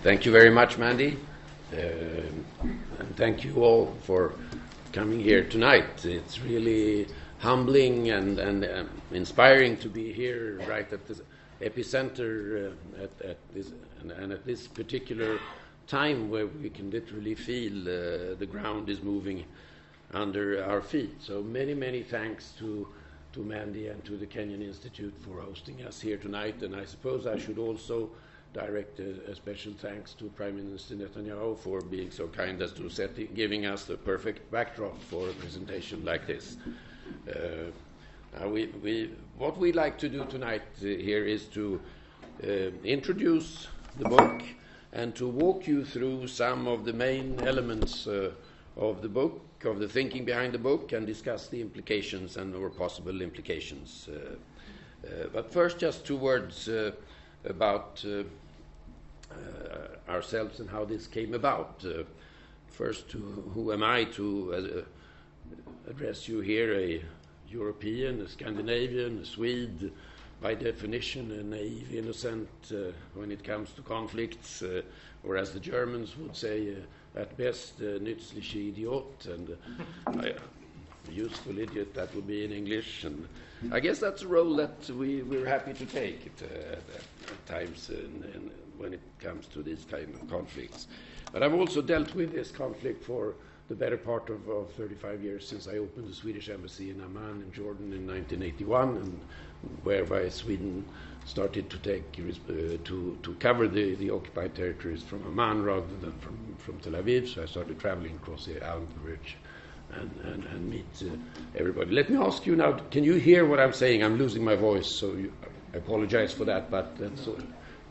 Thank you very much, Mandy. And thank you all for coming here tonight. It's really humbling and inspiring to be here right at the epicenter at this particular time where we can literally feel the ground is moving under our feet. So many thanks to Mandy and to the Kenyon Institute for hosting us here tonight. And I suppose I should also direct a special thanks to Prime Minister Netanyahu for being so kind as to giving us the perfect backdrop for a presentation like this. What we like to do tonight here is to introduce the book and to walk you through some of the main elements of the book, of the thinking behind the book, and discuss the implications or possible implications. But first, just two words about ourselves and how this came about. First, who am I to address you here, a European, a Scandinavian, a Swede, by definition a naive innocent when it comes to conflicts, or as the Germans would say, at best, nützliche Idiot, and a useful idiot, that would be in English. And I guess that's a role that we're happy to take at times when it comes to these kind of conflicts. But I've also dealt with this conflict for the better part of 35 years since I opened the Swedish embassy in Amman in Jordan in 1981, and whereby Sweden started to take to cover the occupied territories from Amman rather than from Tel Aviv. So I started traveling across the Eyal Megged and meet everybody. Let me ask you now, can you hear what I'm saying? I'm losing my voice, so I apologize for that, but that's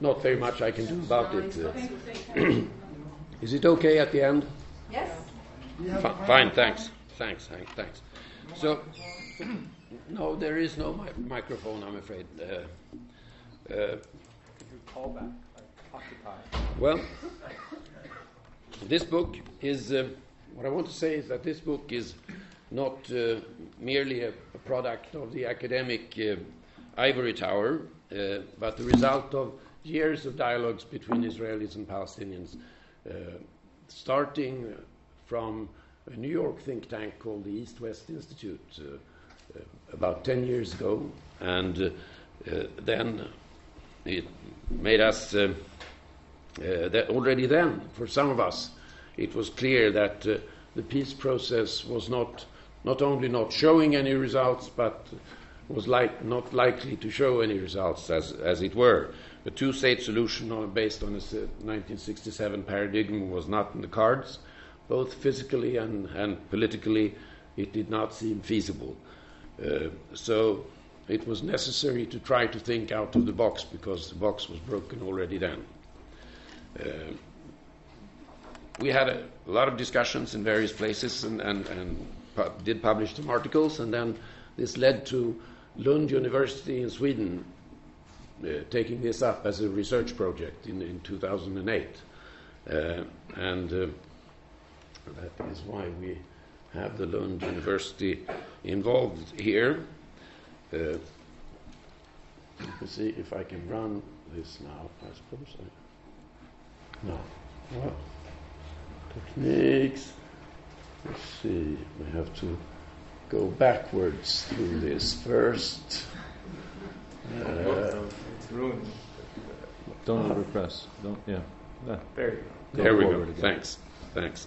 not very much I can do about it. Is it okay at the end? Yes. Fine, thanks. So, no, there is no microphone, I'm afraid. Call back, occupy. Well, this book is, what I want to say is that this book is not merely a product of the academic ivory tower, but the result of years of dialogues between Israelis and Palestinians, starting from a New York think tank called the East-West Institute about 10 years ago, and then it made us, that already then, for some of us, it was clear that the peace process was not only not showing any results, but was not likely to show any results, as it were. A two-state solution based on a 1967 paradigm was not in the cards. Both physically and politically, it did not seem feasible. So it was necessary to try to think out of the box, because the box was broken already then. We had a lot of discussions in various places and did publish some articles, and then this led to Lund University in Sweden taking this up as a research project in 2008. That is why we have the Lund University involved here. Let me see if I can run this now. I suppose no. Well, techniques. Let's see. We have to go backwards through this first. It's ruined. Don't overpress. Don't. Yeah. There you go. There we go. Thanks.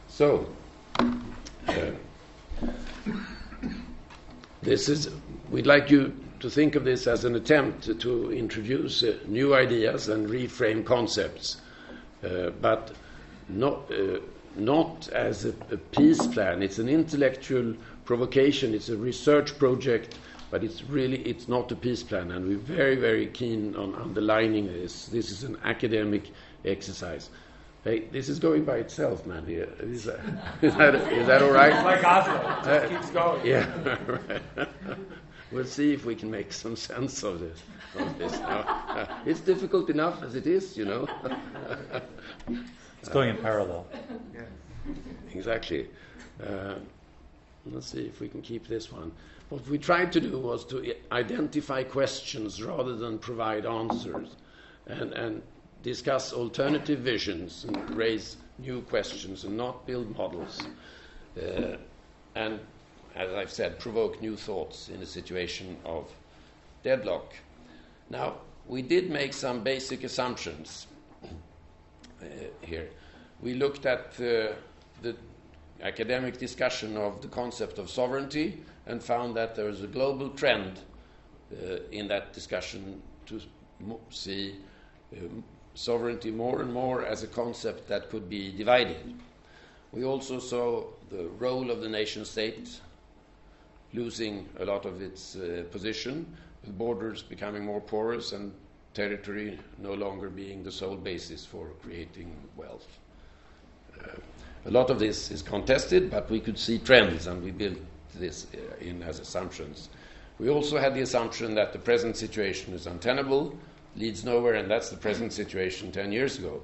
So, we'd like you to think of this as an attempt to introduce new ideas and reframe concepts, but not as a peace plan. It's an intellectual provocation. It's a research project, but it's not a peace plan, and we're very keen on underlining this. This is an academic exercise. Hey, this is going by itself, man. Here, is that all right? It's like Oslo. It just keeps going. Yeah. Right. We'll see if we can make some sense of this. It's difficult enough as it is, you know. It's going in parallel. Yeah. Exactly. Let's see if we can keep this one. What we tried to do was to identify questions rather than provide answers. And discuss alternative visions and raise new questions and not build models. And, as I've said, provoke new thoughts in a situation of deadlock. Now, we did make some basic assumptions here. We looked at the academic discussion of the concept of sovereignty and found that there is a global trend in that discussion to see sovereignty more and more as a concept that could be divided. We also saw the role of the nation state losing a lot of its position, with borders becoming more porous and territory no longer being the sole basis for creating wealth. A lot of this is contested, but we could see trends, and we built this in as assumptions. We also had the assumption that the present situation is untenable, leads nowhere, and that's the present situation 10 years ago.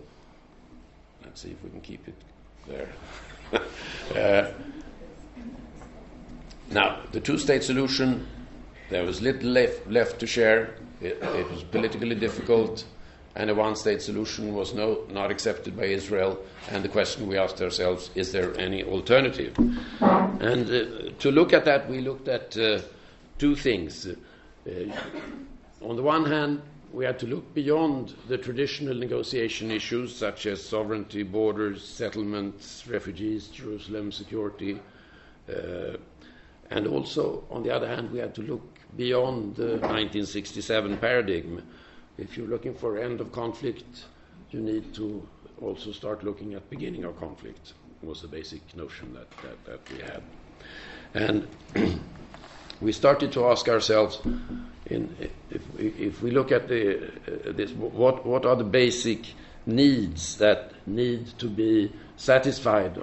Let's see if we can keep it there. Now, the two-state solution, there was little left to share. It was politically difficult, and a one-state solution was not accepted by Israel. And the question we asked ourselves, is there any alternative? And to look at that, we looked at two things. On the one hand, we had to look beyond the traditional negotiation issues such as sovereignty, borders, settlements, refugees, Jerusalem, security. And also, on the other hand, we had to look beyond the 1967 paradigm. If you're looking for end of conflict, you need to also start looking at beginning of conflict, was the basic notion that we had. And we started to ask ourselves, if we look at this, what are the basic needs that need to be satisfied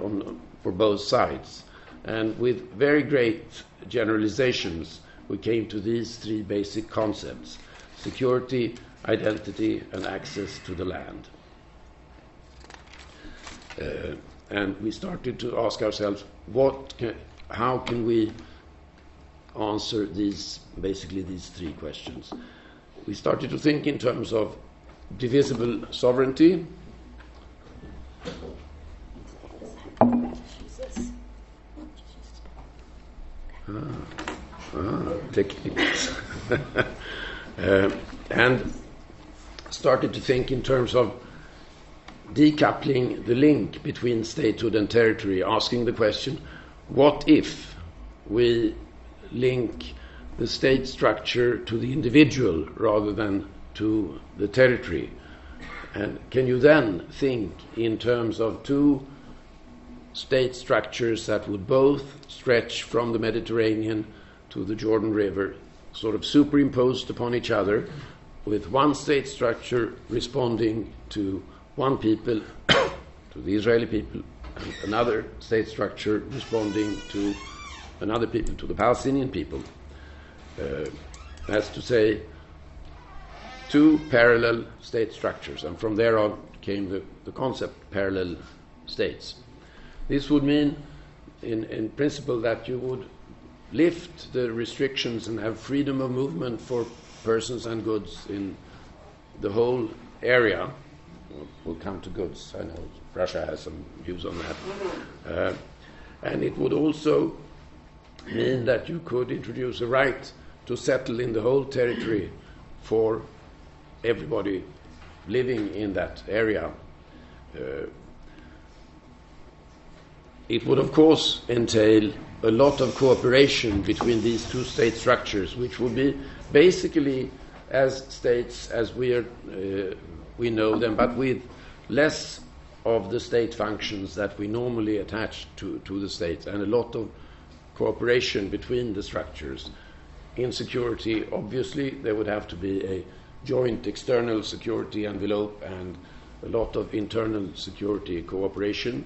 for both sides? And with very great generalizations, we came to these three basic concepts: security, identity, and access to the land. And we started to ask ourselves, how can we answer these three questions? We started to think in terms of divisible sovereignty, techniques, and started to think in terms of decoupling the link between statehood and territory, asking the question, what if we link the state structure to the individual rather than to the territory? And can you then think in terms of two state structures that would both stretch from the Mediterranean to the Jordan River, sort of superimposed upon each other, with one state structure responding to one people, to the Israeli people, and another state structure responding to another people, to the Palestinian people. That's to say, two parallel state structures, and from there on came the concept parallel states. This would mean, in principle, that you would lift the restrictions and have freedom of movement for persons and goods in the whole area. We'll come to goods. I know Russia has some views on that. And it would also mean that you could introduce a right to settle in the whole territory for everybody living in that area. It would, of course, entail a lot of cooperation between these two state structures, which would be basically as states as we know them, but with less of the state functions that we normally attach to the states, and a lot of cooperation between the structures. In security, obviously, there would have to be a joint external security envelope and a lot of internal security cooperation.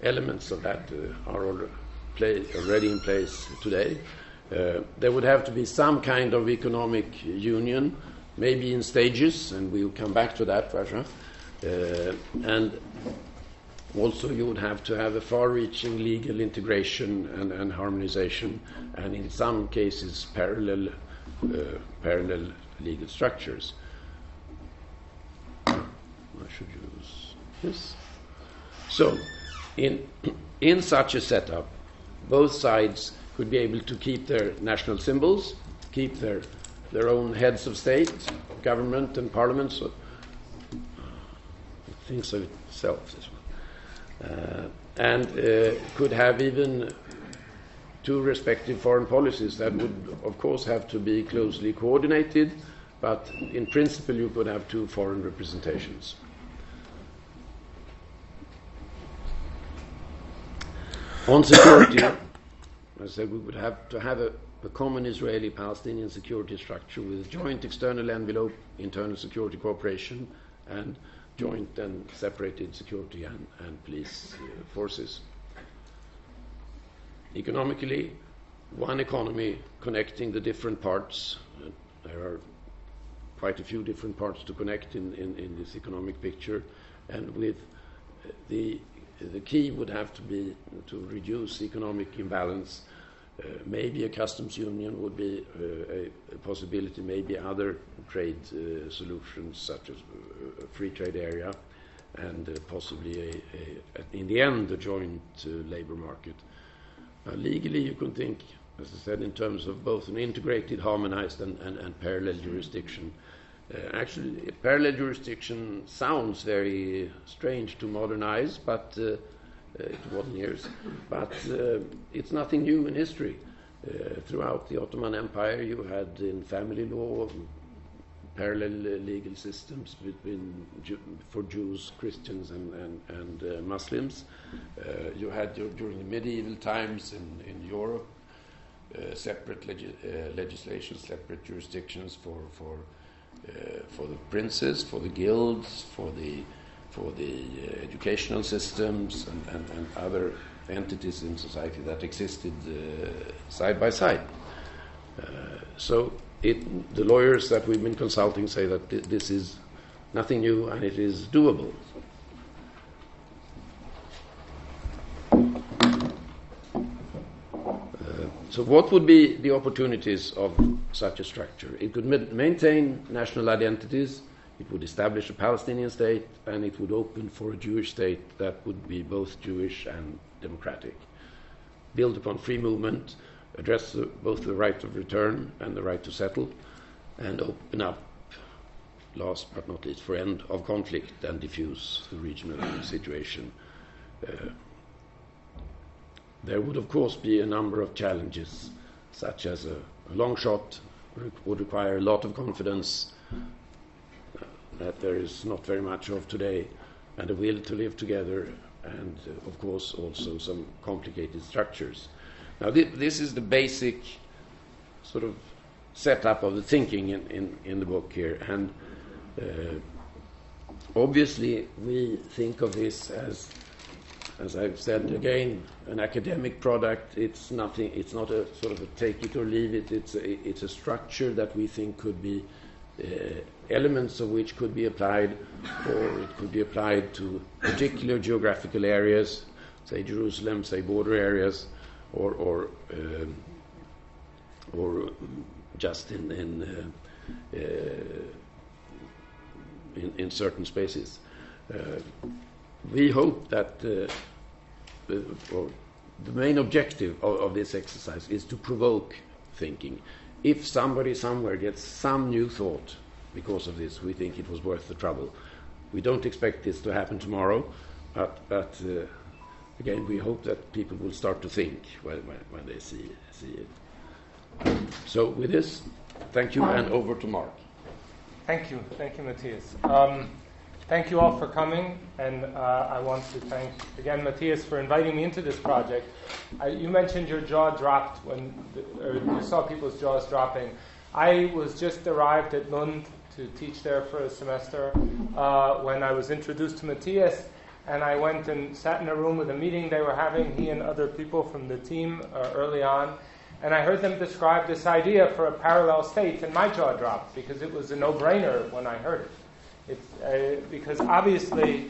Elements of that are already in place today. There would have to be some kind of economic union, maybe in stages, and we'll come back to that, Rasha. And also you would have to have a far-reaching legal integration and harmonization, and in some cases parallel legal structures. I should use this. So, in such a setup, both sides could be able to keep their national symbols, keep their own heads of state, government and parliament. So it thinks of itself, this one. And could have even two respective foreign policies that would, of course, have to be closely coordinated, but in principle you could have two foreign representations. On security, I said we would have to have a common Israeli-Palestinian security structure with a joint external envelope, internal security cooperation, and joint and separated security and police forces. Economically, one economy connecting the different parts. There are quite a few different parts to connect in this economic picture, and with the key would have to be to reduce economic imbalance. Maybe a customs union would be a possibility, maybe other trade solutions such as a free trade area, and possibly, in the end, a joint labor market. Legally, you can think, as I said, in terms of both an integrated, harmonized, and parallel jurisdiction. Actually, parallel jurisdiction sounds very strange to modernize, but to modern years. But it's nothing new in history. Throughout the Ottoman Empire, you had in family law parallel legal systems for Jews, Christians, and Muslims. You had during the medieval times in Europe separate legislation, separate jurisdictions for the princes, for the guilds, for the educational systems, and other entities in society that existed side by side. So the lawyers that we've been consulting say that this is nothing new and it is doable. So what would be the opportunities of such a structure? It could maintain national identities, it would establish a Palestinian state, and it would open for a Jewish state that would be both Jewish and democratic. Build upon free movement, address both the right of return and the right to settle, and open up, last but not least, for end of conflict and diffuse the regional situation. There would, of course, be a number of challenges, such as a long shot would require a lot of confidence that there is not very much of today, and a will to live together, and, of course, also some complicated structures. Now, this is the basic sort of setup of the thinking in the book here, and obviously we think of this as I've said again, an academic product. It's nothing. It's not a sort of a take it or leave it. It's a structure that we think could be elements of which could be applied, or it could be applied to particular geographical areas, say Jerusalem, say border areas, or just in certain spaces. We hope that the main objective of this exercise is to provoke thinking. If somebody somewhere gets some new thought because of this, we think it was worth the trouble. We don't expect this to happen tomorrow, but again, we hope that people will start to think when they see it. So with this, thank you, and over to Mark. Thank you, Matthias. Thank you all for coming, and I want to thank again Matthias for inviting me into this project. You mentioned your jaw dropped or you saw people's jaws dropping. I was just arrived at Lund to teach there for a semester when I was introduced to Matthias, and I went and sat in a room with a meeting they were having, he and other people from the team early on, and I heard them describe this idea for a parallel state, and my jaw dropped because it was a no-brainer when I heard it. Because obviously,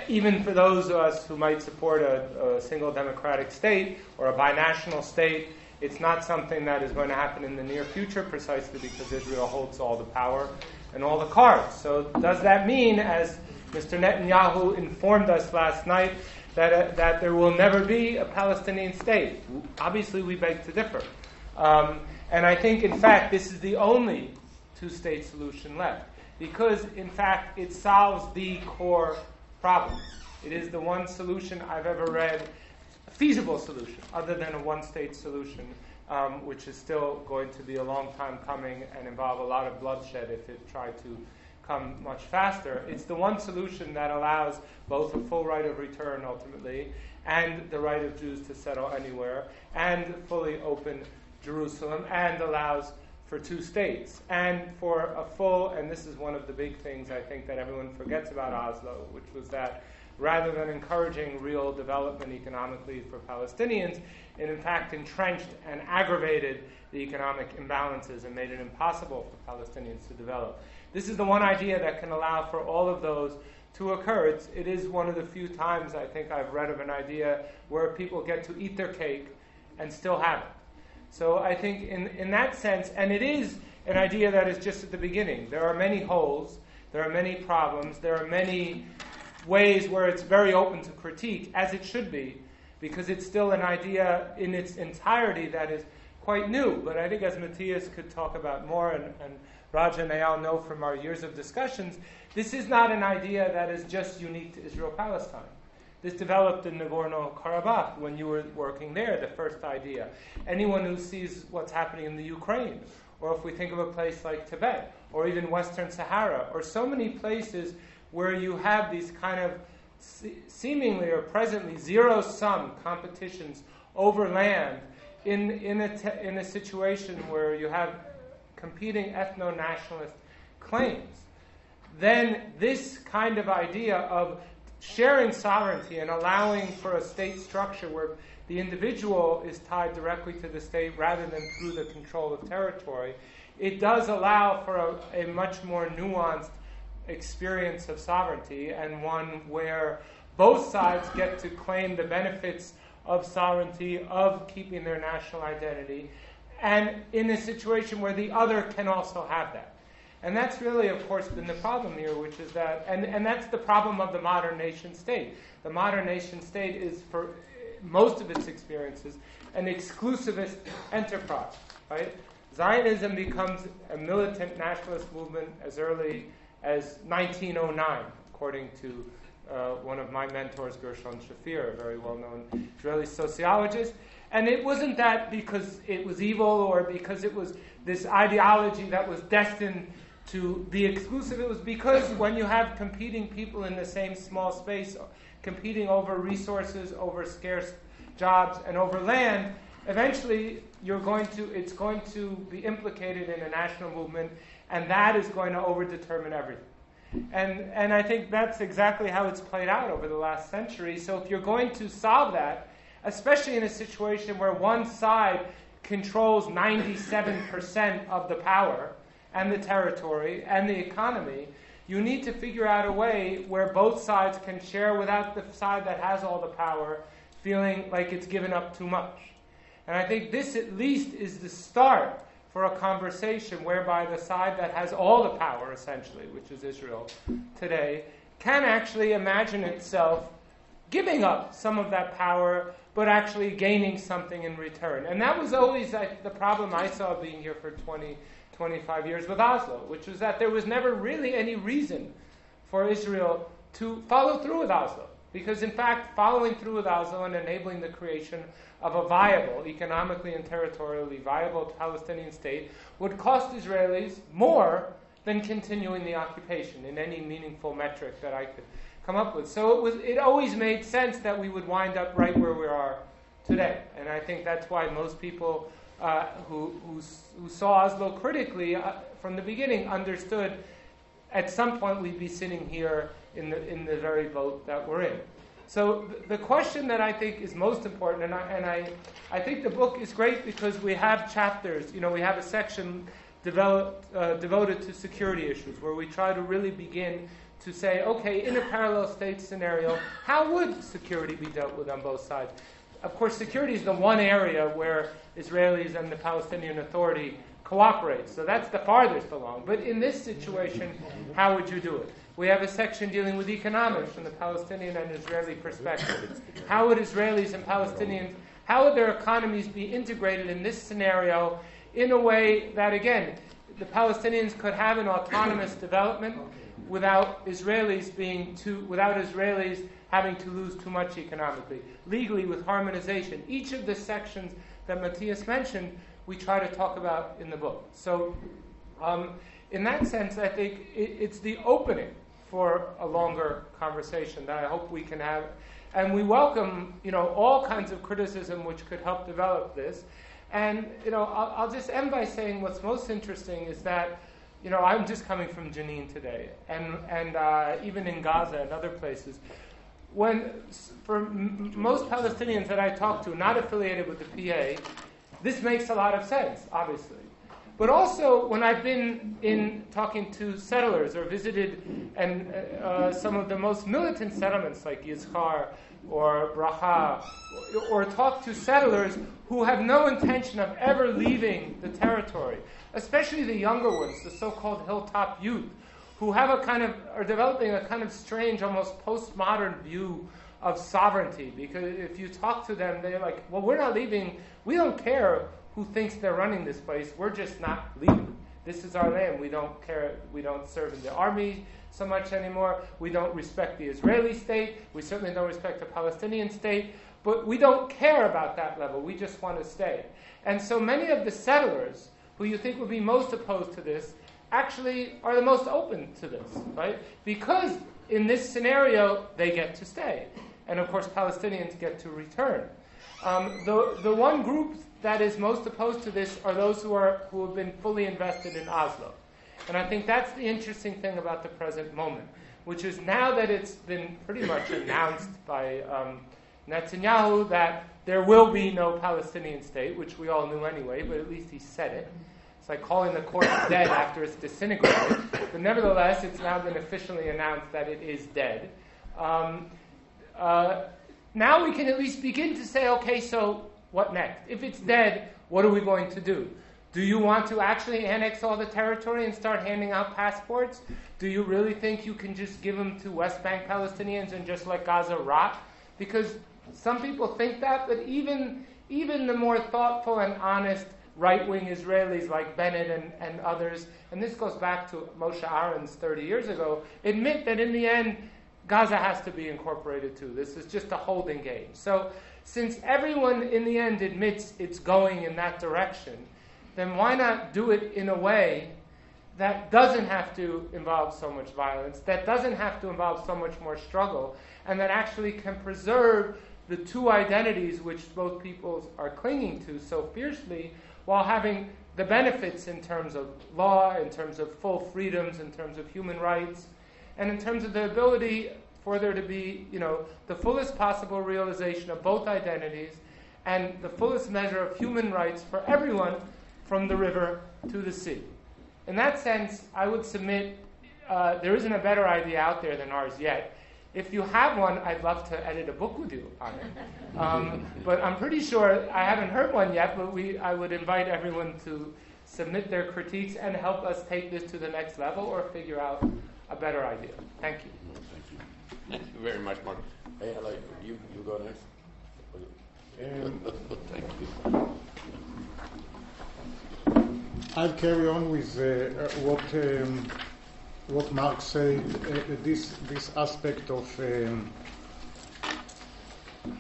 even for those of us who might support a single democratic state or a binational state, it's not something that is going to happen in the near future, precisely because Israel holds all the power. and all the cards. So does that mean, as Mr. Netanyahu informed us last night, that there will never be a Palestinian state? Obviously, we beg to differ. And I think, in fact, this is the only two-state solution left, because, in fact, it solves the core problem. It is the one solution I've ever read, a feasible solution, other than a one-state solution, which is still going to be a long time coming and involve a lot of bloodshed if it tried to come much faster. It's the one solution that allows both a full right of return, ultimately, and the right of Jews to settle anywhere, and fully open Jerusalem, and allows for two states, and for a full, and this is one of the big things I think that everyone forgets about Oslo, which was that rather than encouraging real development economically for Palestinians, it in fact entrenched and aggravated the economic imbalances and made it impossible for Palestinians to develop. This is the one idea that can allow for all of those to occur. It is one of the few times I think I've read of an idea where people get to eat their cake and still have it. So I think in that sense, and it is an idea that is just at the beginning. There are many holes, there are many problems, there are many ways where it's very open to critique, as it should be, because it's still an idea in its entirety that is quite new. But I think, as Matthias could talk about more, and Raja and Eyal know from our years of discussions, this is not an idea that is just unique to Israel-Palestine. This developed in Nagorno-Karabakh when you were working there, the first idea. Anyone who sees what's happening in the Ukraine, or if we think of a place like Tibet, or even Western Sahara, or so many places where you have these kind of seemingly or presently zero-sum competitions over land in a situation where you have competing ethno-nationalist claims, then this kind of idea of sharing sovereignty and allowing for a state structure where the individual is tied directly to the state rather than through the control of territory, it does allow for a much more nuanced experience of sovereignty, and one where both sides get to claim the benefits of sovereignty, of keeping their national identity, and in a situation where the other can also have that. And that's really, of course, been the problem here, which is that, and that's the problem of the modern nation state. The modern nation state is, for most of its experiences, an exclusivist enterprise, right? Zionism becomes a militant nationalist movement as early as 1909, according to one of my mentors, Gershon Shafir, a very well-known Israeli sociologist. And it wasn't that because it was evil or because it was this ideology that was destined to be exclusive. It was because when you have competing people in the same small space, competing over resources, over scarce jobs, and over land, eventually it's going to be implicated in a national movement, and that is going to overdetermine everything. And I think that's exactly how it's played out over the last century. So if you're going to solve that, especially in a situation where one side controls 97% of the power and the territory and the economy, you need to figure out a way where both sides can share without the side that has all the power feeling like it's given up too much. And I think this at least is the start for a conversation whereby the side that has all the power, essentially, which is Israel today, can actually imagine itself giving up some of that power, but actually gaining something in return. And that was always the problem I saw being here for 25 years with Oslo, which was that there was never really any reason for Israel to follow through with Oslo. Because, in fact, following through with Oslo and enabling the creation of a viable, economically and territorially viable Palestinian state would cost Israelis more than continuing the occupation in any meaningful metric that I could come up with. So it always made sense that we would wind up right where we are today. And I think that's why most people who saw Oslo critically from the beginning understood at some point we'd be sitting here in the very boat that we're in. So the question that I think is most important, and I think the book is great because we have chapters. We have a section devoted to security issues where we try to really begin to say, okay, in a parallel state scenario, how would security be dealt with on both sides? Of course, security is the one area where Israelis and the Palestinian Authority cooperate. So that's the farthest along. But in this situation, how would you do it? We have a section dealing with economics from the Palestinian and Israeli perspective. How would Israelis and Palestinians, how would their economies be integrated in this scenario in a way that, again, the Palestinians could have an autonomous development without Israelis having to lose too much economically, legally with harmonization. Each of the sections that Matthias mentioned, we try to talk about in the book. So, in that sense, I think it's the opening for a longer conversation that I hope we can have, and we welcome, all kinds of criticism which could help develop this. And I'll just end by saying what's most interesting is that, I'm just coming from Jenin today, and even in Gaza and other places. For most Palestinians that I talk to, not affiliated with the PA, this makes a lot of sense, obviously. But also, when I've been in talking to settlers or visited some of the most militant settlements like Yizhar or Bracha, or talked to settlers who have no intention of ever leaving the territory, especially the younger ones, the so-called hilltop youth, who have are developing a kind of strange, almost postmodern view of sovereignty. Because if you talk to them, they're like, well, we're not leaving. We don't care who thinks they're running this place. We're just not leaving. This is our land. We don't care. We don't serve in the army so much anymore. We don't respect the Israeli state. We certainly don't respect the Palestinian state. But we don't care about that level. We just want to stay. And so many of the settlers who you think would be most opposed to this actually are the most open to this, right? Because in this scenario, they get to stay. And of course, Palestinians get to return. The one group that is most opposed to this are those who have been fully invested in Oslo. And I think that's the interesting thing about the present moment, which is now that it's been pretty much announced by Netanyahu that there will be no Palestinian state, which we all knew anyway, but at least he said it. It's like calling the court dead after it's disintegrated. But nevertheless, it's now been officially announced that it is dead. Now we can at least begin to say, okay, so what next? If it's dead, what are we going to do? Do you want to actually annex all the territory and start handing out passports? Do you really think you can just give them to West Bank Palestinians and just let Gaza rot? Because some people think that, but even the more thoughtful and honest right-wing Israelis like Bennett and others, and this goes back to Moshe Aharon's 30 years ago, admit that in the end, Gaza has to be incorporated too. This is just a holding game. So since everyone in the end admits it's going in that direction, then why not do it in a way that doesn't have to involve so much violence, that doesn't have to involve so much more struggle, and that actually can preserve the two identities which both peoples are clinging to so fiercely, while having the benefits in terms of law, in terms of full freedoms, in terms of human rights, and in terms of the ability for there to be, the fullest possible realization of both identities and the fullest measure of human rights for everyone from the river to the sea. In that sense, I would submit there isn't a better idea out there than ours yet. If you have one, I'd love to edit a book with you on it. But I'm pretty sure, I haven't heard one yet, but I would invite everyone to submit their critiques and help us take this to the next level or figure out a better idea. Thank you. Thank you very much, Mark. Hey, hello. You go next. Thank you. I'll carry on with what Mark said. This aspect of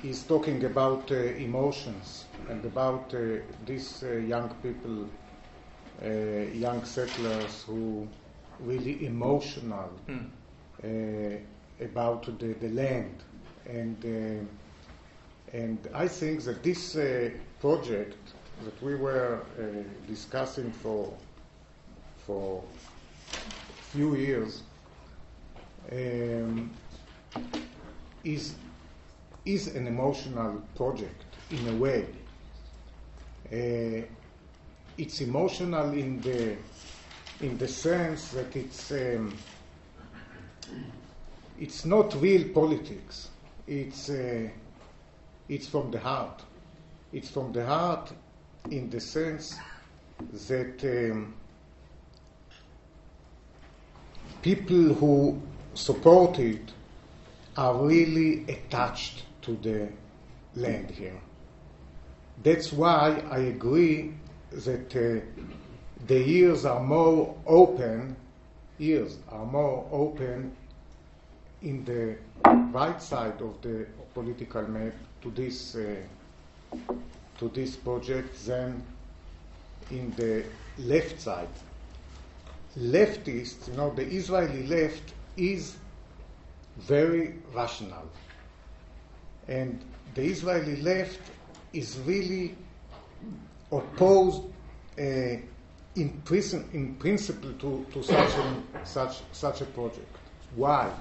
he's talking about emotions and about these young people, young settlers who really emotional about the land, and I think that this project that we were discussing for a few years is an emotional project in a way. It's emotional in the sense that it's not real politics. It's from the heart. It's from the heart in the sense that people who support it are really attached to the land here. That's why I agree that the ears are more open in the right side of the political map to this project than in the left side. Leftists, the Israeli left is very rational, and the Israeli left is really opposed in principle to such a project. Why?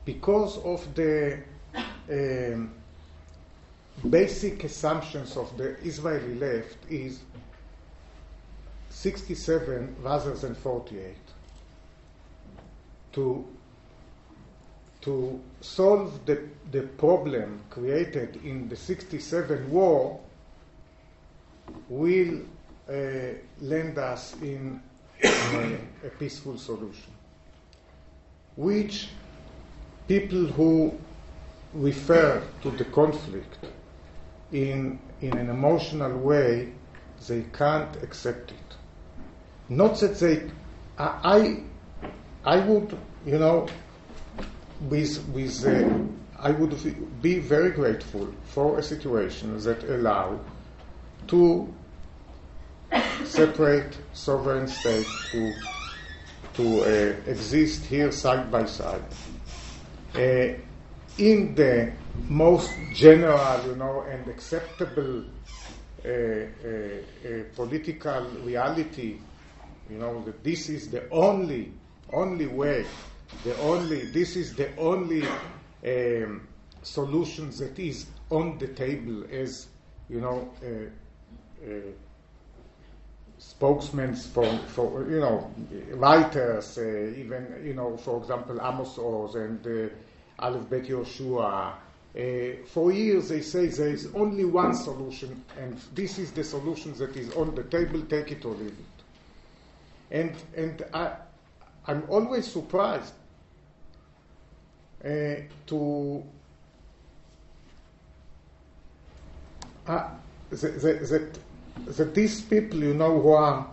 Because of the basic assumptions of the Israeli left is 67 rather than 48. To solve the problem created in the 67 war will land us in a peaceful solution, which people who refer to the conflict in an emotional way, they can't accept it. Not that they, I would, I would be very grateful for a situation that allow two separate sovereign states to exist here side by side in the most general, and acceptable political reality. That this is the only way, this is the only solution that is on the table, as spokesmen for writers, even for example Amos Oz and Aleph Bet Yoshua. For years they say there is only one solution, and this is the solution that is on the table. Take it or leave it. And I'm always surprised that these people, who are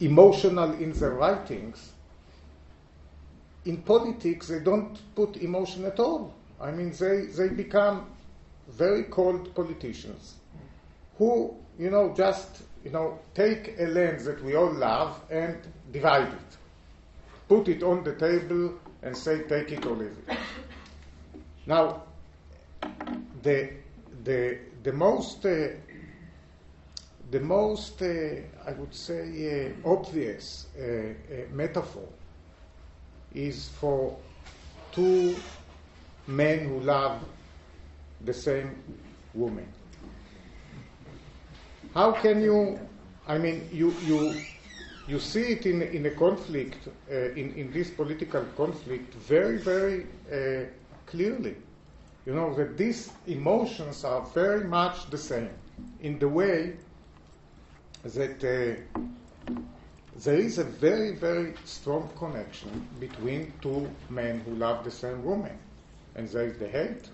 emotional in their writings, in politics they don't put emotion at all. I mean, they become very cold politicians who, just take a land that we all love and divide it, put it on the table and say, take it or leave it. Now, the most I would say obvious metaphor is for two men who love the same woman. How can you? I mean, you see it in a conflict, in this political conflict, very, very clearly. That these emotions are very much the same in the way that there is a very, very strong connection between two men who love the same woman, and there is the hate,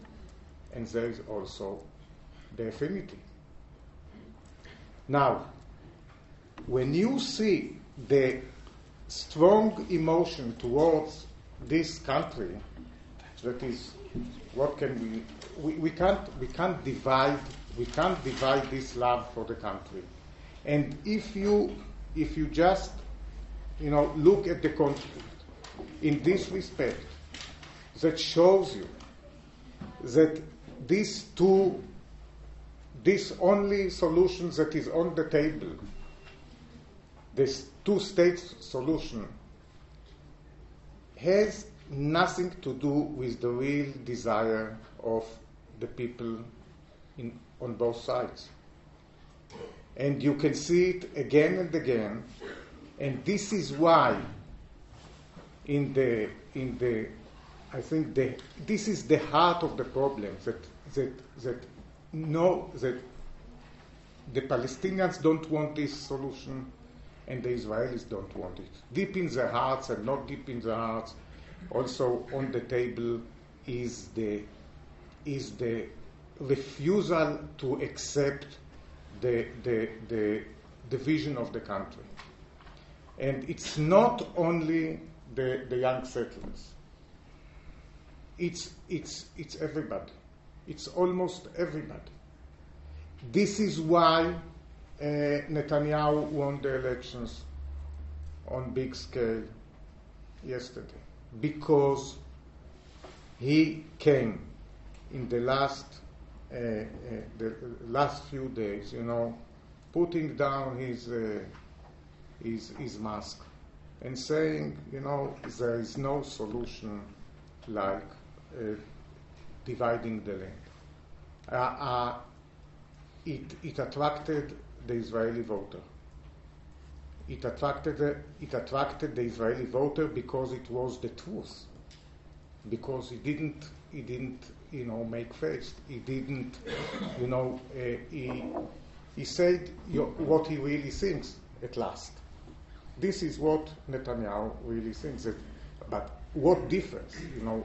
and there is also the affinity. Now, when you see the strong emotion towards this country, that is, what can we can't divide this love for the country. And if you just look at the conflict in this respect, that shows you that this only solution that is on the table, this two-state solution, has nothing to do with the real desire of the people on both sides. And you can see it again and again, and this is why I think this is the heart of the problem, that the Palestinians don't want this solution, and the Israelis don't want it. Deep in their hearts and not deep in their hearts, also on the table is the refusal to accept the vision of the country. And it's not only the young settlers. It's everybody. It's almost everybody. This is why Netanyahu won the elections on big scale yesterday, because he came in the last few days, putting down his mask and saying, there is no solution like dividing the land. It attracted the Israeli voter. It attracted the Israeli voter because it was the truth. Because he didn't make face. He didn't, he said what he really thinks at last. This is what Netanyahu really thinks. But what difference?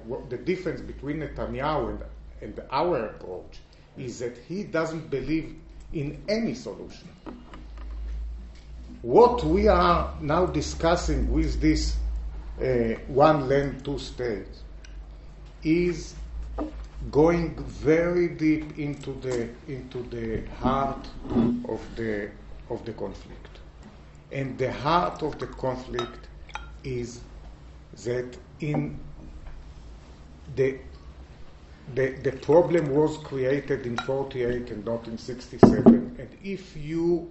What the difference between Netanyahu and our approach is that he doesn't believe in any solution. What we are now discussing with this one land, two states is going very deep into the heart of the conflict. And the heart of the conflict is that in the problem was created in 48 and not in 67. And if you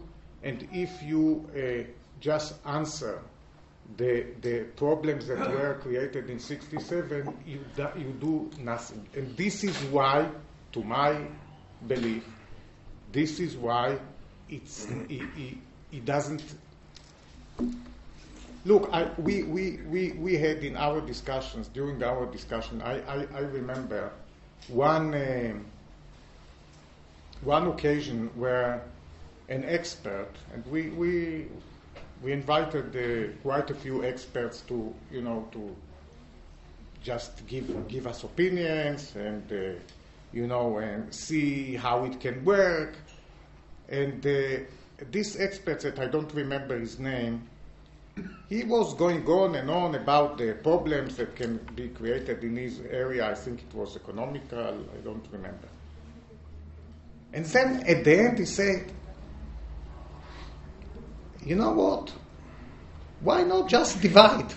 just answer the problems that were created in 67, you do nothing. And this is why, to my belief, this is why it doesn't. Look, we had in our discussions, during our discussion, I remember one occasion where an expert, and we invited quite a few experts to just give us opinions and and see how it can work. And this expert, that I don't remember his name, he was going on and on about the problems that can be created in his area. I think it was economical, I don't remember. And then at the end he said, you know what? Why not just divide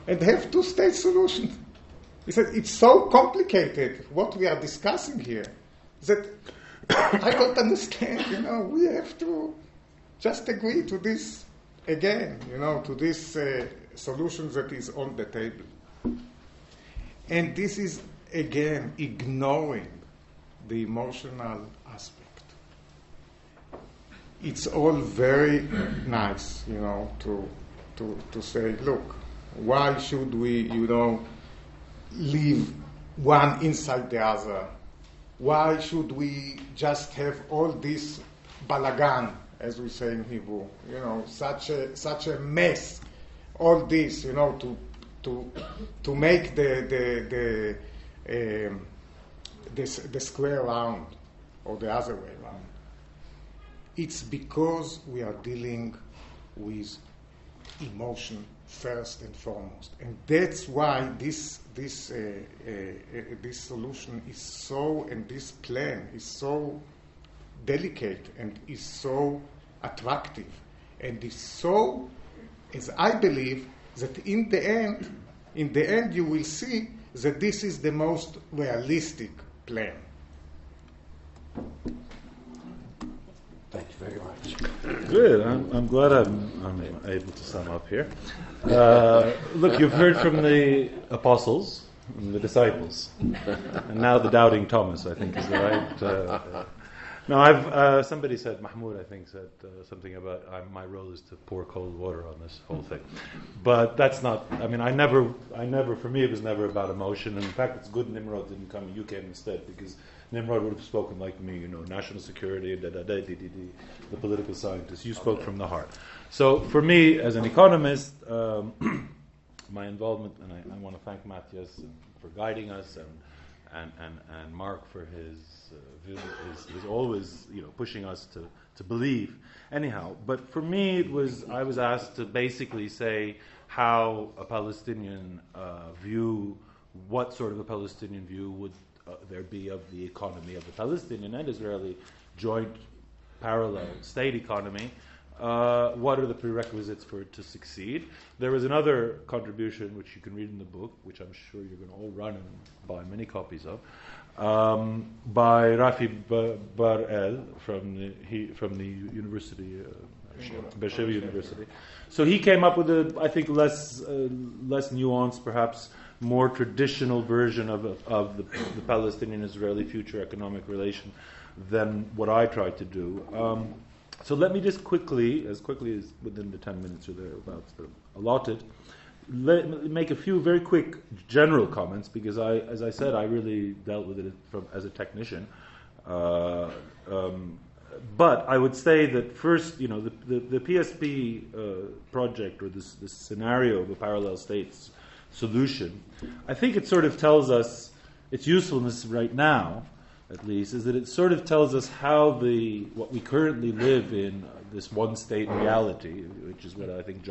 and have two-state solution? He said, it's so complicated what we are discussing here that I don't understand, we have to just agree to this again, to this solution that is on the table. And this is, again, ignoring the emotional aspect. It's all very nice, to say, look, why should we, leave one inside the other? Why should we just have all this balagan, as we say in Hebrew, such a mess, all this, to make the square round, or the other way around. It's because we are dealing with emotion first and foremost, and that's why this solution is so, and this plan is so delicate and is so attractive, and is so, as I believe, that in the end you will see that this is the most realistic plan. Thank you very much. Good. I'm glad I'm able to sum up here. Look, you've heard from the apostles and the disciples, and now the doubting Thomas, I think, is the No, I've somebody said, Mahmoud, I think, said something about my role is to pour cold water on this whole thing. But that's not, I mean, I never, for me, it was never about emotion. And in fact, it's good Nimrod didn't come, you came instead, because Nimrod would have spoken like me, national security, the political scientist. You spoke from the heart. So for me, as an economist, my involvement, and I want to thank Mathias for guiding us, and Mark for his is always pushing us to believe. Anyhow, but for me I was asked to basically say how a Palestinian view, what sort of a Palestinian view would there be of the economy of the Palestinian and Israeli joint parallel state economy. What are the prerequisites for it to succeed? There was another contribution which you can read in the book, which I'm sure you're going to all run and buy many copies of, by Rafi Bar-El from the University, Beersheba University. So he came up with I think less nuanced, perhaps more traditional version of the Palestinian-Israeli future economic relation than what I tried to do. So let me just quickly as within the 10 minutes or thereabouts that are allotted, make a few very quick general comments, because as I said, I really dealt with it as a technician. But I would say that first, the PSP project, or this scenario of a parallel states solution, I think it sort of tells us its usefulness right now, at least, is that it sort of tells us how what we currently live in, this one-state reality, which is what I think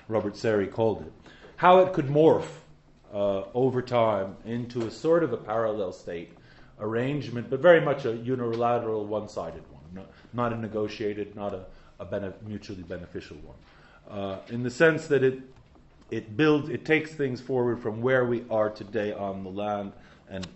Robert Seri called it, how it could morph over time into a sort of a parallel state arrangement, but very much a unilateral, one-sided one, not a negotiated, not a mutually beneficial one, in the sense that it takes things forward from where we are today on the land and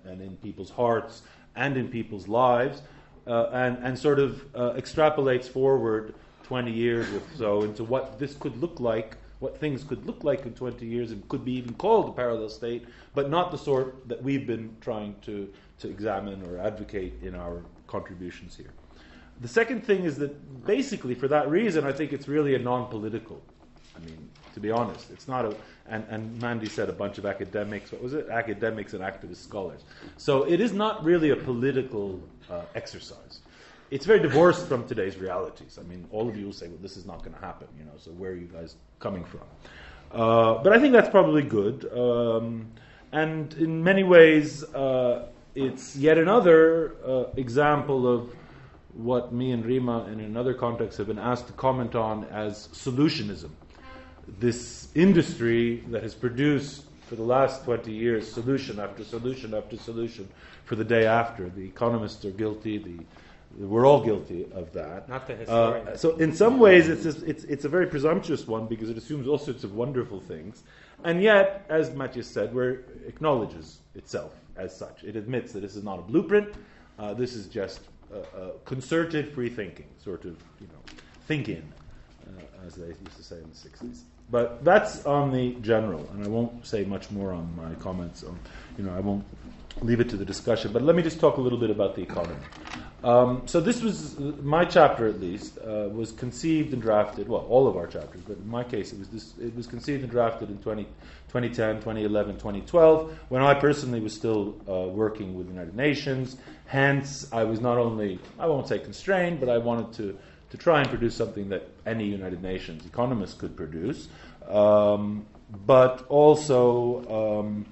in people's hearts and in people's lives, and sort of extrapolates forward 20 years or so into what this could look like, what things could look like in 20 years, and could be even called a parallel state, but not the sort that we've been trying to examine or advocate in our contributions here. The second thing is that basically for that reason, I think it's really a non-political. I mean, to be honest, it's not and Mandy said a bunch of academics. What was it? Academics and activist scholars. So it is not really a political exercise. It's very divorced from today's realities. I mean, all of you will say, well, this is not going to happen, so where are you guys coming from? But I think that's probably good. And in many ways, it's yet another example of what me and Rima, in another context, have been asked to comment on as solutionism. This industry that has produced for the last 20 years solution after solution after solution for the day after. The economists are guilty. We're all guilty of that. Not the historians. So in some ways, it's a very presumptuous one, because it assumes all sorts of wonderful things, and yet, as Mathias said, it acknowledges itself as such. It admits that this is not a blueprint. This is just concerted free thinking, sort of thinking, as they used to say in the 60s. But that's on the general, and I won't say much more on my comments. I won't leave it to the discussion. But let me just talk a little bit about the economy. So this was my chapter, at least, was conceived and drafted. Well, all of our chapters, but in my case, it was conceived and drafted in 2010, 2011, 2012, when I personally was still working with the United Nations. Hence, I was not only, I won't say constrained, but I wanted to try and produce something that any United Nations economist could produce, but also,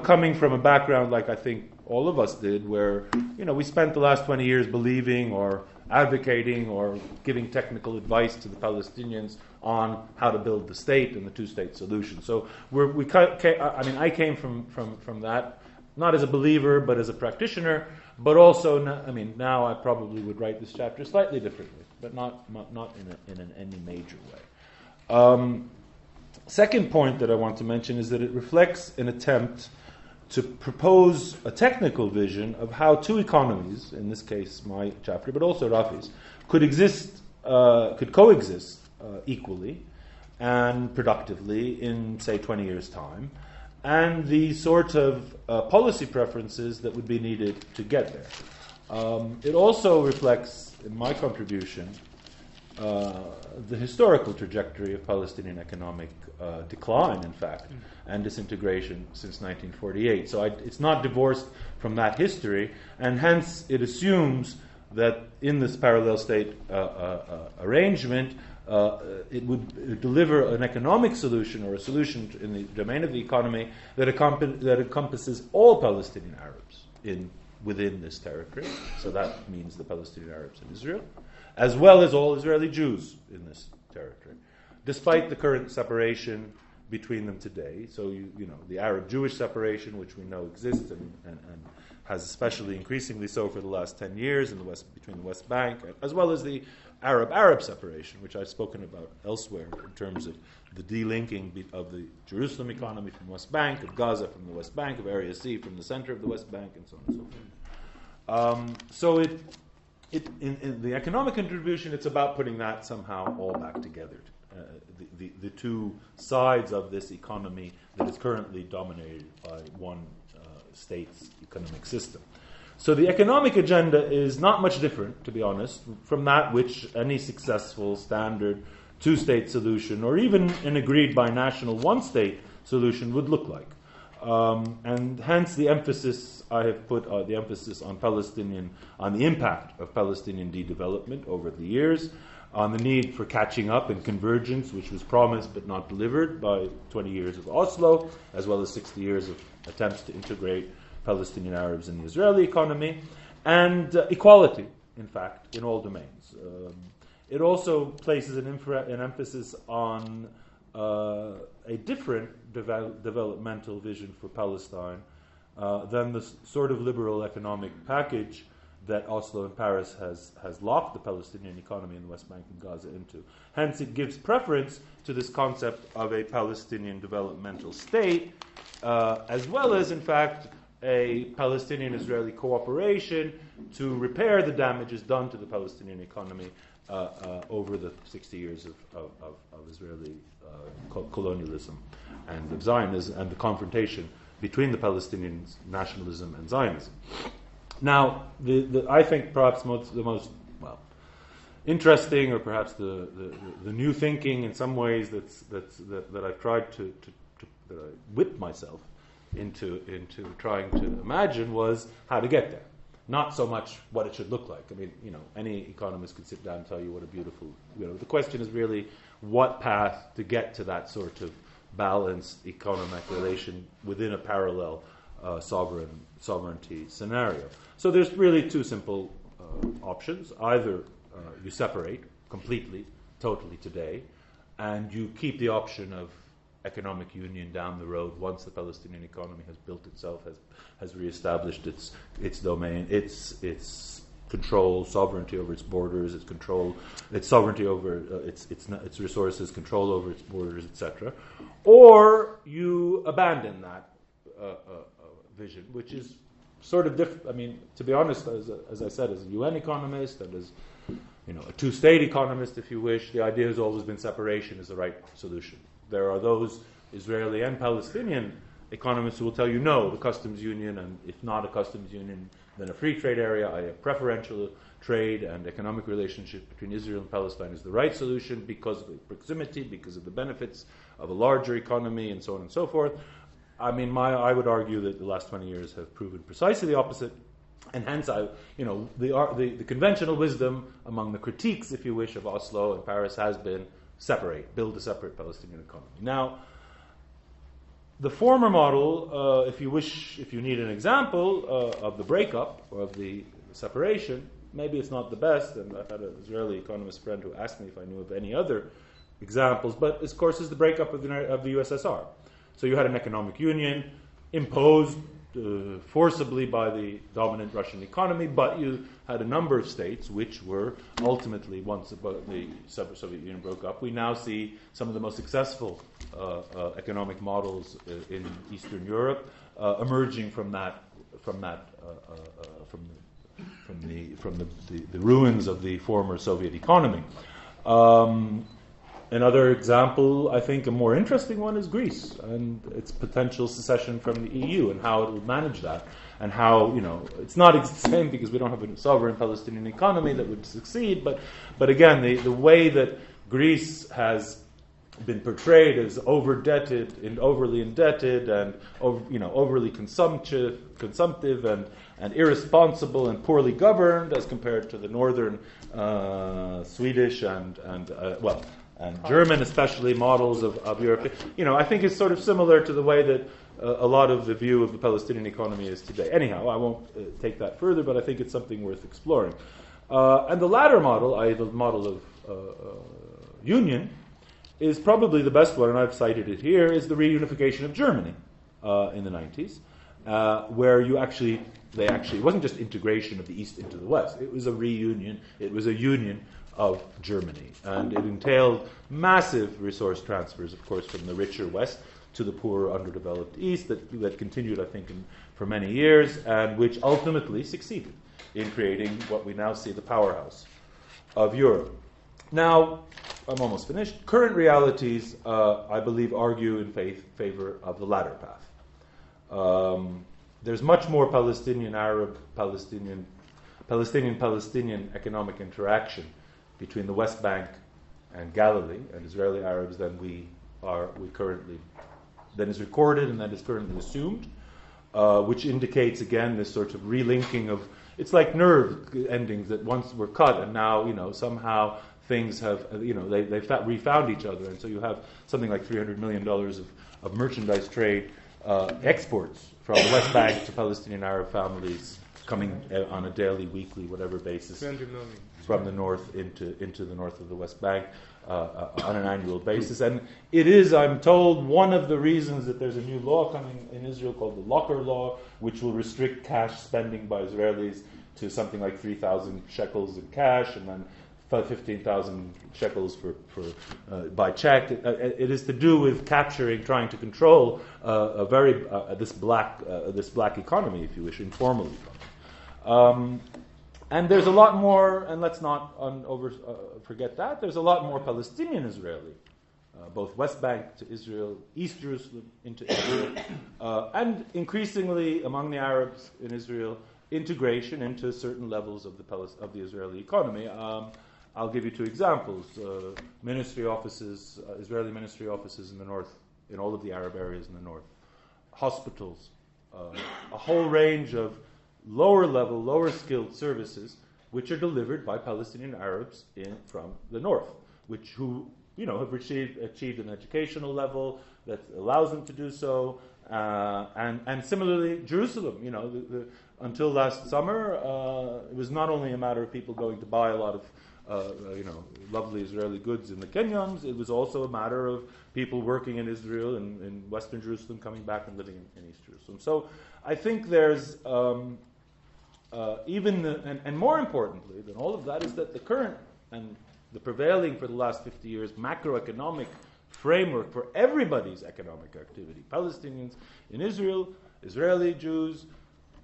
coming from a background like I think all of us did, where we spent the last 20 years believing or advocating or giving technical advice to the Palestinians on how to build the state and the two-state solution. So I came from that, not as a believer, but as a practitioner. But also, now I probably would write this chapter slightly differently, but not in any major way. Second point that I want to mention is that it reflects an attempt to propose a technical vision of how two economies, in this case my chapter, but also Rafi's, could coexist equally and productively in, say, 20 years' time, and the sort of policy preferences that would be needed to get there. It also reflects, in my contribution, the historical trajectory of Palestinian economic decline, in fact, and disintegration since 1948. So it's not divorced from that history, and hence it assumes that in this parallel state arrangement, it would deliver an economic solution or a solution in the domain of the economy that encompasses all Palestinian Arabs within this territory. So that means the Palestinian Arabs in Israel, as well as all Israeli Jews in this territory, despite the current separation between them today. So you know the Arab-Jewish separation, which we know exists and has especially increasingly so for the last 10 years in the West, between the West Bank, as well as the Arab-Arab separation, which I've spoken about elsewhere in terms of the delinking of the Jerusalem economy from the West Bank, of Gaza from the West Bank, of Area C from the center of the West Bank, and so on and so forth. In the economic contribution, it's about putting that somehow all back together. The two sides of this economy that is currently dominated by one state's economic system. So the economic agenda is not much different, to be honest, from that which any successful standard two-state solution, or even an agreed binational one-state solution, would look like. And hence the emphasis I have put the emphasis on the impact of Palestinian de-development over the years, on the need for catching up and convergence, which was promised but not delivered by 20 years of Oslo, as well as 60 years of attempts to integrate Palestinian Arabs in the Israeli economy, and equality, in fact, in all domains. It also places an emphasis on a different developmental vision for Palestine than the sort of liberal economic package that Oslo and Paris has locked the Palestinian economy in the West Bank and Gaza into. Hence, it gives preference to this concept of a Palestinian developmental state, as well as, in fact, a Palestinian-Israeli cooperation to repair the damages done to the Palestinian economy over the 60 years of Israeli colonialism and of Zionism and the confrontation between the Palestinian nationalism and Zionism. Now, I think perhaps the most interesting, or perhaps the new thinking in some ways that I've tried to that I whipped myself into trying to imagine was how to get there. Not so much what it should look like. I mean, any economist could sit down and tell you what a beautiful. The question is really what path to get to that sort of balanced economic relation within a parallel sovereignty scenario. So there's really two simple options. Either you separate completely, totally today, and you keep the option of economic union down the road once the Palestinian economy has built itself, has reestablished its domain, its control, sovereignty over its borders, its control, its sovereignty over its resources, control over its borders, etc. Or you abandon that vision, which is sort of different. I mean, to be honest, as I said, as a UN economist and as a two-state economist, if you wish, the idea has always been separation is the right solution. There are those Israeli and Palestinian economists who will tell you no, the customs union, and if not a customs union, then a free trade area, a preferential trade and economic relationship between Israel and Palestine is the right solution because of the proximity, because of the benefits of a larger economy, and so on and so forth. I mean, I would argue that the last 20 years have proven precisely the opposite, and hence, the conventional wisdom among the critiques, if you wish, of Oslo and Paris has been build a separate Palestinian economy. Now, the former model, if you need an example of the breakup or of the separation, maybe it's not the best, and I've had an Israeli economist friend who asked me if I knew of any other examples, but of course is the breakup of the USSR. So you had an economic union imposed forcibly by the dominant Russian economy, but you had a number of states which were ultimately, once the Soviet Union broke up, we now see some of the most successful economic models in Eastern Europe emerging from the ruins of the former Soviet economy. Another example, I think a more interesting one, is Greece and its potential secession from the EU and how it will manage that. And how, it's not the same because we don't have a sovereign Palestinian economy that would succeed, but again, the way that Greece has been portrayed as over-debted and overly indebted and overly consumptive and irresponsible and poorly governed as compared to the northern Swedish and German, especially, models of Europe. I think it's sort of similar to the way that a lot of the view of the Palestinian economy is today. Anyhow, I won't take that further, but I think it's something worth exploring. And the latter model, i.e. the model of union, is probably the best one, and I've cited it here, is the reunification of Germany in the 90s, where it wasn't just integration of the East into the West, it was a reunion, it was a union of Germany. And it entailed massive resource transfers, of course, from the richer West to the poorer, underdeveloped East that continued, I think, for many years, and which ultimately succeeded in creating what we now see the powerhouse of Europe. Now, I'm almost finished. Current realities, I believe, argue in favor of the latter path. There's much more Palestinian-Arab, Palestinian economic interaction between the West Bank and Galilee and Israeli Arabs than than is recorded and that is currently assumed, which indicates again this sort of relinking of, it's like nerve endings that once were cut and now somehow things have they refound each other, and so you have something like $300 million of merchandise trade exports from the West Bank to Palestinian Arab families coming on a daily, weekly, whatever basis from the north into the north of the West Bank on an annual basis. And it is, I'm told, one of the reasons that there's a new law coming in Israel called the Locker Law, which will restrict cash spending by Israelis to something like 3,000 shekels in cash and then 15,000 shekels by check. It is to do with trying to control this black economy, if you wish, informal economy. And there's a lot more, and let's not forget that, there's a lot more Palestinian-Israeli, both West Bank to Israel, East Jerusalem into Israel, and increasingly among the Arabs in Israel, integration into certain levels of the Israeli economy. I'll give you two examples. Ministry offices, Israeli ministry offices in the north, in all of the Arab areas in the north. Hospitals, a whole range of lower-level, lower-skilled services which are delivered by Palestinian Arabs from the north, who have achieved an educational level that allows them to do so. And similarly, Jerusalem, until last summer, it was not only a matter of people going to buy a lot of lovely Israeli goods in the Kenyons, it was also a matter of people working in Israel and in Western Jerusalem coming back and living in East Jerusalem. So I think there's and more importantly than all of that is that the current and the prevailing for the last 50 years macroeconomic framework for everybody's economic activity, Palestinians in Israel, Israeli Jews,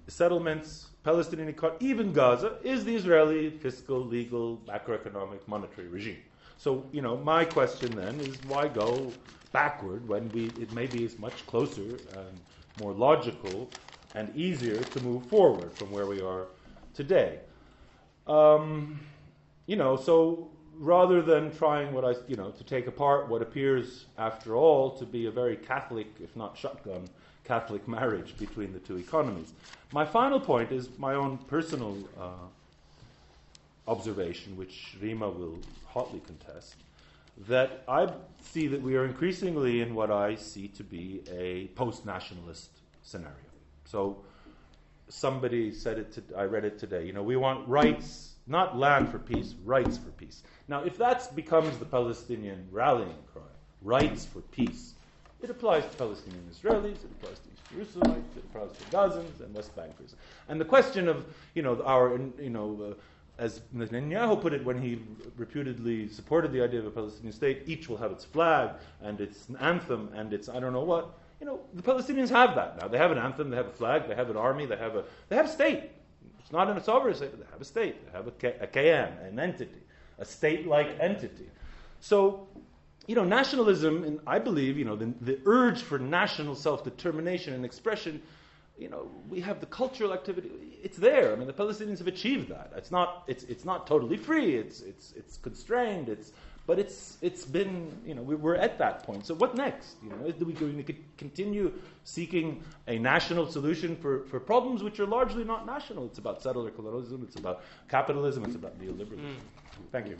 settlements, Palestinian economy, even Gaza, is the Israeli fiscal, legal, macroeconomic, monetary regime. So, my question then is why go backward when it maybe is much closer and more logical and easier to move forward from where we are today. So rather than trying to take apart what appears, after all, to be a very Catholic, if not shotgun, Catholic marriage between the two economies. My final point is my own personal observation, which Rima will hotly contest, that I see that we are increasingly in what I see to be a post-nationalist scenario. So somebody said it, I read it today, we want rights, not land for peace, rights for peace. Now, if that becomes the Palestinian rallying cry, rights for peace, it applies to Palestinian Israelis, it applies to East Jerusalemites, it applies to Gazans and West Bankers. And the question of, as Netanyahu put it when he reputedly supported the idea of a Palestinian state, each will have its flag and its anthem and its I don't know what. The Palestinians have that now. They have an anthem, they have a flag, they have an army, they have a state. It's not in a sovereign state, but they have a state. They have a kayan, an entity, a state-like entity. So nationalism, and I believe, the urge for national self-determination and expression, we have the cultural activity. It's there. I mean, the Palestinians have achieved that. It's not totally free. It's constrained. But it's been, we're at that point. So what next? Are we going to continue seeking a national solution for problems which are largely not national? It's about settler colonialism. It's about capitalism. It's about neoliberalism. Thank you.